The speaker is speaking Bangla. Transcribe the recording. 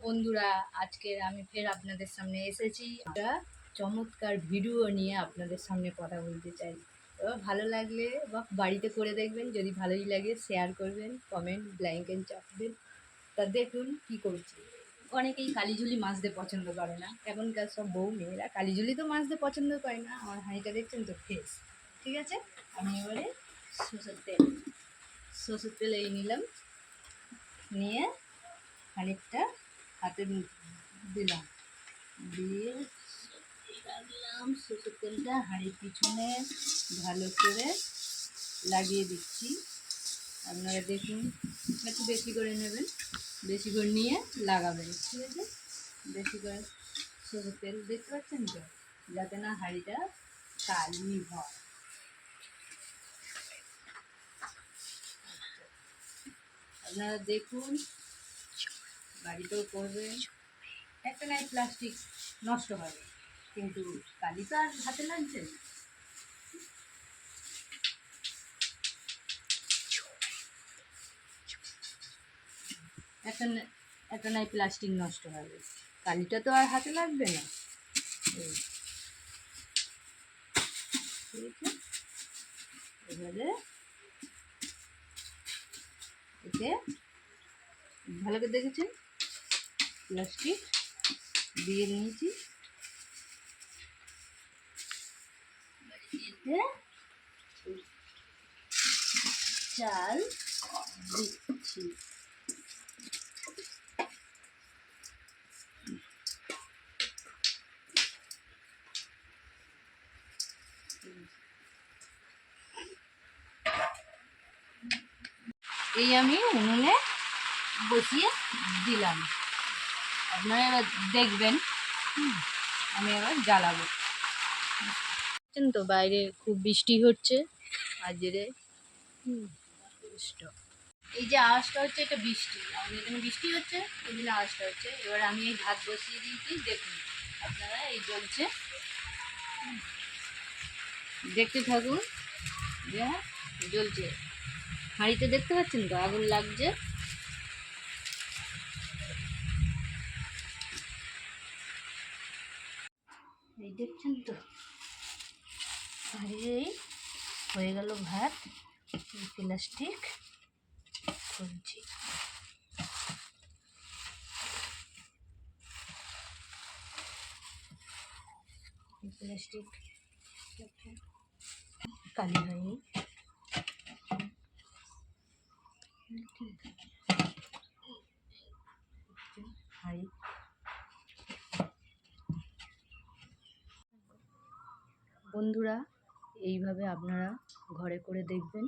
বন্ধুরা, আজকে আমি ফের আপনাদের সামনে এসেছি একটা চমৎকার ভিডিও নিয়ে আপনাদের সামনে কথা বলতে চাই। এবার ভালো লাগলে বা বাড়িতে করে দেখবেন, যদি ভালোই লাগে শেয়ার করবেন, কমেন্ট ব্ল্যাঙ্কেন চাপবেন। তা দেখুন কি করছি। অনেকেই কালিঝুলি মাছতে পছন্দ করে না, এখনকার সব বউ মেয়েরা কালিঝুলি তো মাছতে পছন্দ করে না। আমার হাঁড়িটা দেখছেন তো ফ্রেশ। ঠিক আছে, আমি এবারে সরষের তেল এই নিলাম, নিয়ে খানিকটা হাতে দিলাম, দিয়ে রাখলাম। সরষের তেলটা হাঁড়ির পিছনে ভালো করে লাগিয়ে দিচ্ছি। আপনারা দেখুন, একটু বেশি করে নেবেন, বেশি করে নিয়ে লাগাবেন। ঠিক আছে, বেশি করে সরষের তেল দেখতে পাচ্ছেন তো, যাতে না হাঁড়িটা কালি হয়। আপনারা দেখুন, বাড়িতেও করবেন। একটা নাই প্লাস্টিক নষ্ট হবে, কিন্তু কালি তো আর হাতে লাগছে না। একটা নাই প্লাস্টিক নষ্ট হবে, কালিটা তো আর হাতে লাগবে না। এবারে এতে ভালো করে দেখেছেন, প্লাস্টিক দিয়ে নিয়েছি। এতে চাল দিচ্ছি। এই আমি উনুনে বসিয়ে দিলাম। আপনারা এবার দেখবেন। আমি এবার জ্বালাবো। বুঝছেন তো, বাইরে খুব বৃষ্টি হচ্ছে আজকে। এই যে আওয়াজটা হচ্ছে, এটা বৃষ্টি, আমাদের এখানে বৃষ্টি হচ্ছে, এই জন্য আওয়াজটা হচ্ছে। এবার আমি এই ভাত বসিয়ে দিয়েছি, দেখুন আপনারা, এই জ্বলছে, দেখতে থাকুন। যে জ্বলছে, হাঁড়িতে দেখতে পাচ্ছেন তো আগুন লাগছে। এই দেখছেন তো, আর এই হয়ে গেল ভাত। এই প্লাস্টিক খুলছি। প্লাস্টিক কালি হয়নি। বন্ধুরা, এইভাবে আপনারা ঘরে করে দেখবেন।